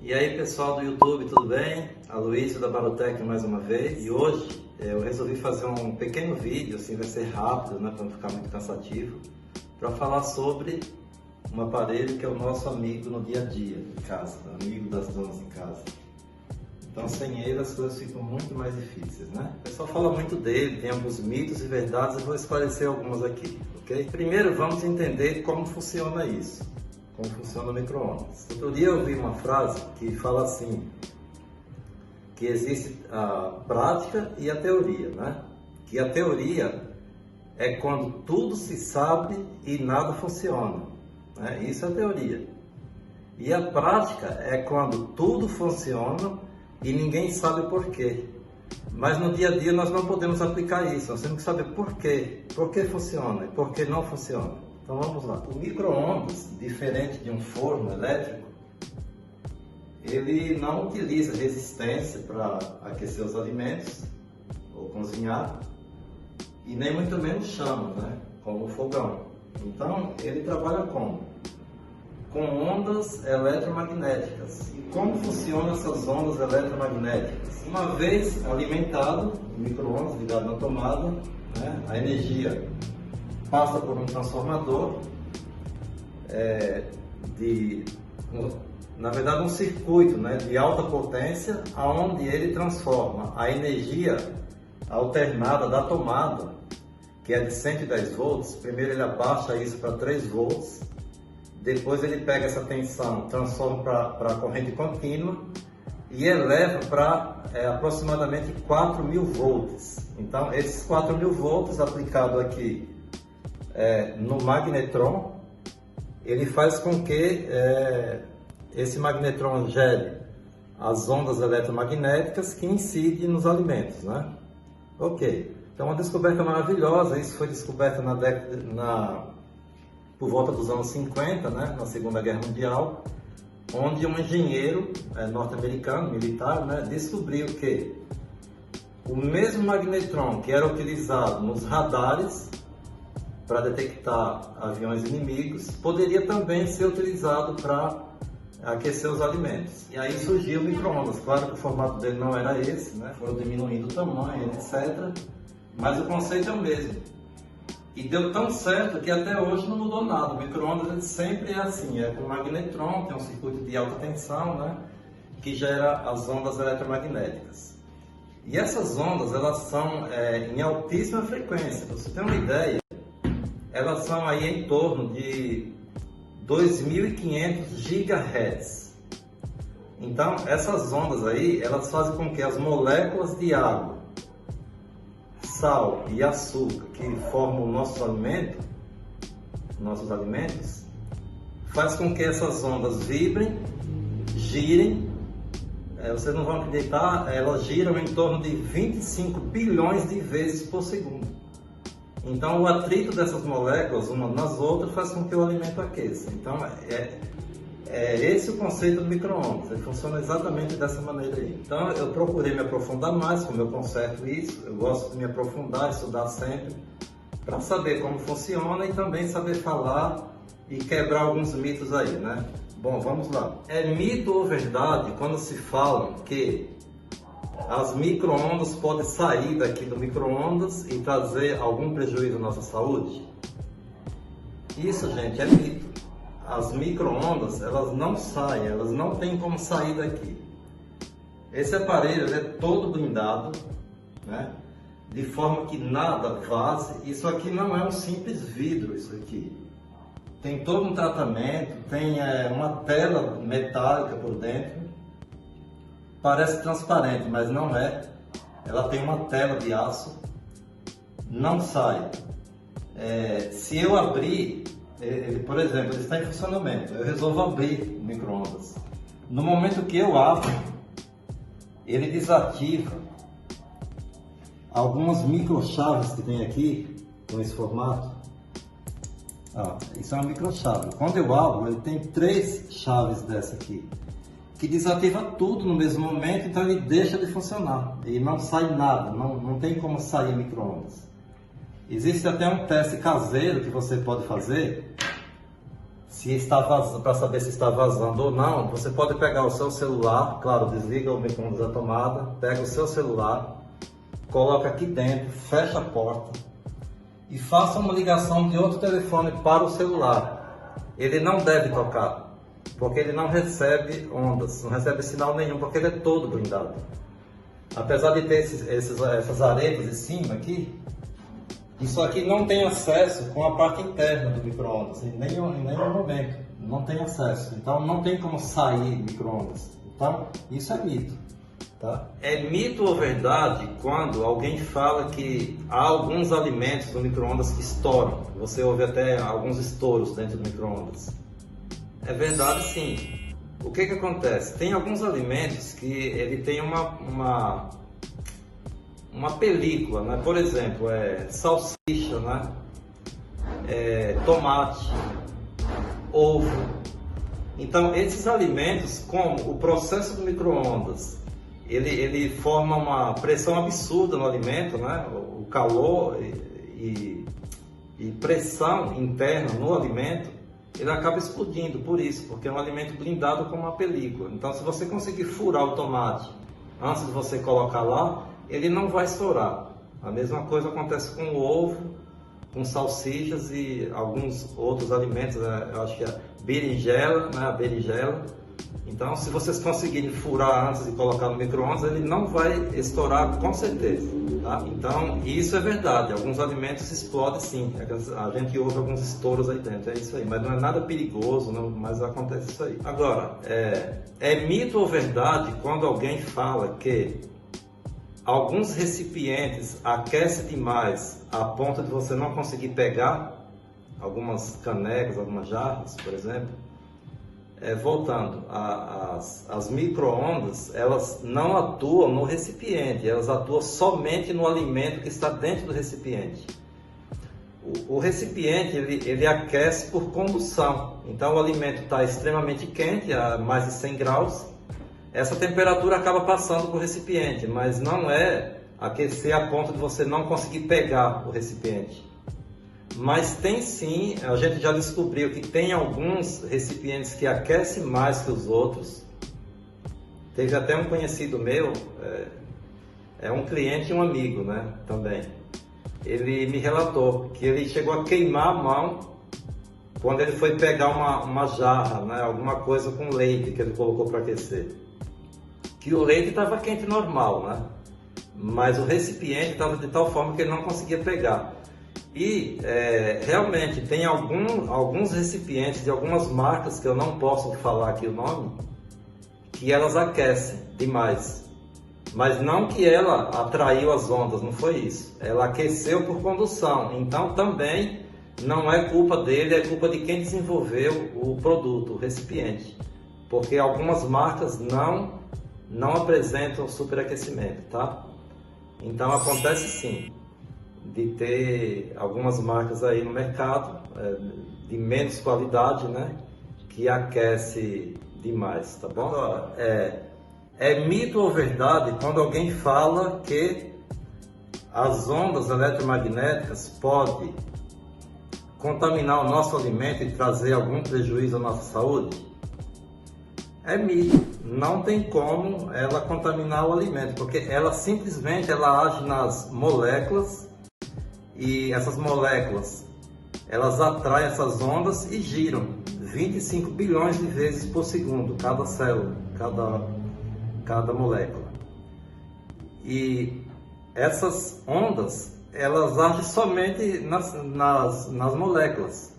E aí pessoal do YouTube, tudo bem? Aloysio da Barotec mais uma vez. E hoje eu resolvi fazer um pequeno vídeo, assim vai ser rápido, né, para não ficar muito cansativo, para falar sobre um aparelho que é o nosso amigo no dia a dia, em casa, amigo das donas em casa. Então sem ele as coisas ficam muito mais difíceis, né? O pessoal fala muito dele, tem alguns mitos e verdades, eu vou esclarecer algumas aqui, ok? Primeiro vamos entender como funciona isso. Como funciona o micro-ondas. Outro dia eu ouvi uma frase que fala assim, que existe a prática e a teoria, né? Que a teoria é quando tudo se sabe e nada funciona, né? Isso é a teoria. E a prática é quando tudo funciona e ninguém sabe por quê. Mas no dia a dia nós não podemos aplicar isso, nós temos que saber por quê funciona e por que não funciona. Então vamos lá. O micro-ondas, diferente de um forno elétrico, ele não utiliza resistência para aquecer os alimentos ou cozinhar e nem muito menos chama, né? Como o fogão. Então ele trabalha como? Com ondas eletromagnéticas. E como funcionam essas ondas eletromagnéticas? Uma vez alimentado, o micro-ondas ligado na tomada, né? A energia passa por um transformador, na verdade um circuito, né, de alta potência, onde ele transforma a energia alternada da tomada, que é de 110 volts, primeiro ele abaixa isso para 3 volts, depois ele pega essa tensão, transforma para corrente contínua e eleva para aproximadamente 4.000 volts. Então esses 4.000 volts aplicado aqui no magnetron, ele faz com que esse magnetron gere as ondas eletromagnéticas que incidem nos alimentos, né? Ok, então uma descoberta maravilhosa. Isso foi descoberto por volta dos anos 50, né? Na Segunda Guerra Mundial, onde um engenheiro norte-americano, militar, né, descobriu que o mesmo magnetron que era utilizado nos radares para detectar aviões inimigos, poderia também ser utilizado para aquecer os alimentos. E aí surgiu o micro-ondas. Claro que o formato dele não era esse, né? Foram diminuindo o tamanho, etc. Mas o conceito é o mesmo. E deu tão certo que até hoje não mudou nada. O micro-ondas sempre é assim, é com magnetron, tem um circuito de alta tensão, né? Que gera as ondas eletromagnéticas. E essas ondas, elas são em altíssima frequência. Pra você ter uma ideia, elas são aí em torno de 2.500 GHz. Então, essas ondas aí, elas fazem com que as moléculas de água, sal e açúcar que formam o nossos alimentos, faz com que essas ondas vibrem, girem. Vocês não vão acreditar, elas giram em torno de 25 bilhões de vezes por segundo. Então o atrito dessas moléculas umas nas outras faz com que o alimento aqueça. Então é esse o conceito do micro-ondas, ele funciona exatamente dessa maneira aí. Então eu procurei me aprofundar mais, como eu conserto isso, eu gosto de me aprofundar, estudar sempre, para saber como funciona e também saber falar e quebrar alguns mitos aí, né? Bom, vamos lá. É mito ou verdade quando se fala que as micro-ondas podem sair daqui do micro-ondas e trazer algum prejuízo à nossa saúde? Isso, gente, é mito. As micro-ondas, elas não saem, elas não têm como sair daqui. Esse aparelho ele é todo blindado, né? De forma que nada vaze. Isso aqui não é um simples vidro, isso aqui. Tem todo um tratamento, tem uma tela metálica por dentro. Parece transparente, mas não é. Ela tem uma tela de aço, não sai. Se eu abrir, por exemplo, ele está em funcionamento, eu resolvo abrir o micro-ondas. No momento que eu abro, ele desativa algumas microchaves que tem aqui, com esse formato. Isso é uma microchave. Quando eu abro, ele tem 3 chaves dessa aqui, que desativa tudo no mesmo momento, então ele deixa de funcionar e não sai nada, não tem como sair micro-ondas. Existe até um teste caseiro que você pode fazer se está vazando, para saber se está vazando ou não, você pode pegar o seu celular, claro, desliga o micro-ondas da tomada, pega o seu celular, coloca aqui dentro, fecha a porta e faça uma ligação de outro telefone para o celular. Ele não deve tocar, porque ele não recebe ondas, não recebe sinal nenhum, porque ele é todo blindado. Apesar de ter essas aretas em cima aqui, isso aqui não tem acesso com a parte interna do micro-ondas, em nenhum momento, não tem acesso. Então não tem como sair micro-ondas. Então isso é mito. Tá? É mito ou verdade quando alguém fala que há alguns alimentos no micro-ondas que estouram. Você ouve até alguns estouros dentro do micro-ondas. É verdade, sim. O que acontece? Tem alguns alimentos que ele tem uma película, né? Por exemplo, salsicha, né? Tomate, ovo. Então, esses alimentos, como o processo do micro-ondas, ele forma uma pressão absurda no alimento, né? O calor e pressão interna no alimento, ele acaba explodindo por isso, porque é um alimento blindado com uma película. Então, se você conseguir furar o tomate antes de você colocar lá, ele não vai estourar. A mesma coisa acontece com o ovo, com salsichas e alguns outros alimentos, né? Eu acho que é berinjela, né? A berinjela. Então, se vocês conseguirem furar antes de colocar no micro-ondas, ele não vai estourar com certeza. Tá? Então, isso é verdade. Alguns alimentos explodem sim. A gente ouve alguns estouros aí dentro, é isso aí. Mas não é nada perigoso, não, mas acontece isso aí. Agora, é mito ou verdade quando alguém fala que alguns recipientes aquecem demais a ponto de você não conseguir pegar algumas canecas, algumas jarras, por exemplo? Voltando, as micro-ondas, elas não atuam no recipiente, elas atuam somente no alimento que está dentro do recipiente. O recipiente, ele aquece por condução, então o alimento está extremamente quente, a mais de 100 graus, essa temperatura acaba passando para o recipiente, mas não é aquecer a ponto de você não conseguir pegar o recipiente. Mas tem sim, a gente já descobriu que tem alguns recipientes que aquecem mais que os outros. Teve até um conhecido meu, um cliente e um amigo, né, também. Ele me relatou que ele chegou a queimar a mão quando ele foi pegar uma jarra, né, alguma coisa com leite que ele colocou para aquecer. Que o leite estava quente normal, né, mas o recipiente estava de tal forma que ele não conseguia pegar. E realmente tem alguns recipientes de algumas marcas, que eu não posso falar aqui o nome, que elas aquecem demais. Mas não que ela atraiu as ondas, não foi isso. Ela aqueceu por condução. Então também não é culpa dele, é culpa de quem desenvolveu o produto, o recipiente. Porque algumas marcas não apresentam superaquecimento, tá? Então acontece sim de ter algumas marcas aí no mercado de menos qualidade, né, que aquece demais, tá bom? Agora, é mito ou verdade quando alguém fala que as ondas eletromagnéticas podem contaminar o nosso alimento e trazer algum prejuízo à nossa saúde? É mito, não tem como ela contaminar o alimento, porque ela simplesmente age nas moléculas. E essas moléculas, elas atraem essas ondas e giram 25 bilhões de vezes por segundo, cada célula, cada molécula. E essas ondas, elas agem somente nas moléculas.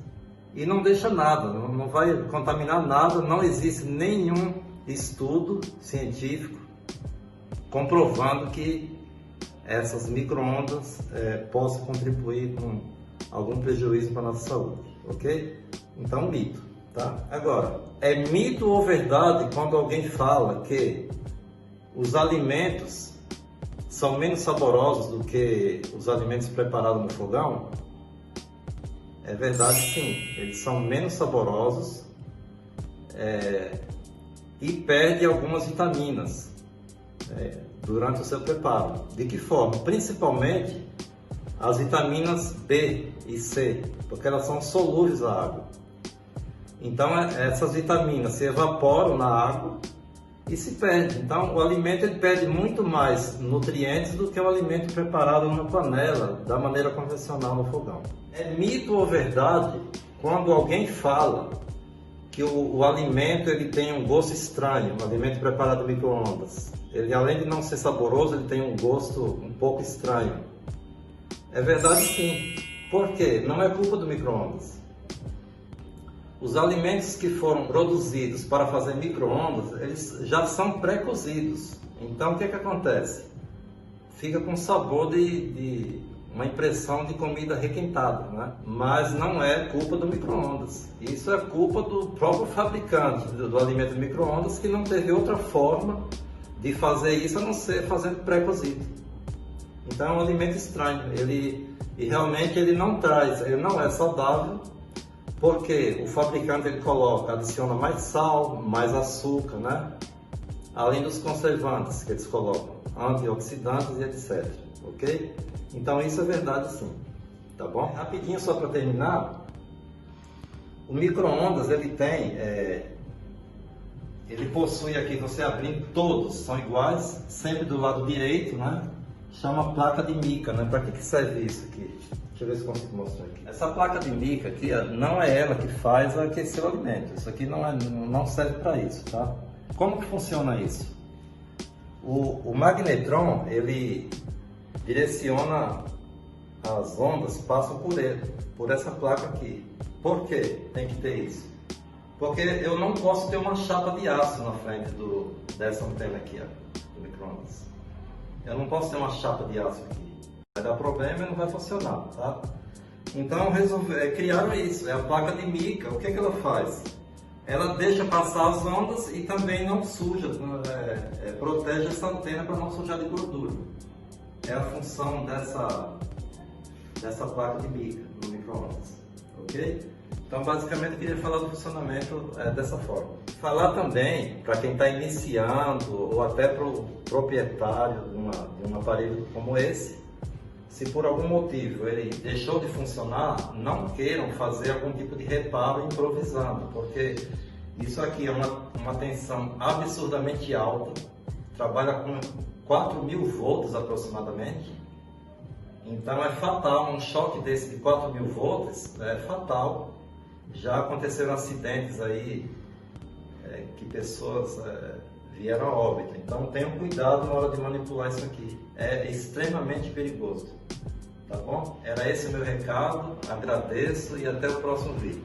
E não deixa nada, não vai contaminar nada, não existe nenhum estudo científico comprovando que essas micro-ondas possam contribuir com algum prejuízo para a nossa saúde, ok? Então, mito, tá? Agora, é mito ou verdade quando alguém fala que os alimentos são menos saborosos do que os alimentos preparados no fogão? É verdade, sim. Eles são menos saborosos e perdem algumas vitaminas durante o seu preparo. De que forma? Principalmente as vitaminas B e C, porque elas são solúveis à água. Então essas vitaminas se evaporam na água e se perde. Então o alimento ele perde muito mais nutrientes do que o alimento preparado numa panela, da maneira convencional no fogão. É mito ou verdade quando alguém fala que o alimento ele tem um gosto estranho, o alimento preparado no micro-ondas. Ele, além de não ser saboroso, ele tem um gosto um pouco estranho. É verdade sim. Por quê? Não é culpa do micro-ondas. Os alimentos que foram produzidos para fazer micro-ondas, eles já são pré-cozidos. Então o que acontece? Fica com sabor de uma impressão de comida requentada, né? Mas não é culpa do micro-ondas. Isso é culpa do próprio fabricante do alimento de micro-ondas, que não teve outra forma de fazer isso a não ser fazendo pré-cozido. Então é um alimento estranho. E realmente ele não é saudável, porque o fabricante ele adiciona mais sal, mais açúcar, né? Além dos conservantes que eles colocam, antioxidantes e etc. Ok? Então isso é verdade sim, tá bom? Rapidinho só para terminar, o micro-ondas ele possui aqui, você abrindo, todos são iguais, sempre do lado direito, né? Chama placa de mica, né? Para que serve isso aqui? Deixa eu ver se consigo mostrar aqui. Essa placa de mica aqui, não é ela que faz aquecer o alimento, isso aqui não serve para isso, tá? Como que funciona isso? O magnetron, ele direciona as ondas, passam por essa placa aqui. Por que tem que ter isso? Porque eu não posso ter uma chapa de aço na frente dessa antena aqui, ó, do micro-ondas. Eu não posso ter uma chapa de aço aqui. Vai dar problema e não vai funcionar, tá? Então criaram isso, é a placa de mica. O que ela faz? Ela deixa passar as ondas e também não suja, protege essa antena para não sujar de gordura. É a função dessa placa de mica no micro-ondas, ok? Então basicamente eu queria falar do funcionamento dessa forma. Falar também para quem está iniciando ou até para o proprietário de um aparelho como esse, se por algum motivo ele deixou de funcionar, não queiram fazer algum tipo de reparo improvisando, porque isso aqui é uma tensão absurdamente alta, trabalha com 4.000 volts aproximadamente, então é fatal, um choque desse de 4.000 volts é fatal. Já aconteceram acidentes aí que pessoas vieram a óbito, então tenham cuidado na hora de manipular isso aqui, é extremamente perigoso, tá bom? Era esse o meu recado, agradeço e até o próximo vídeo.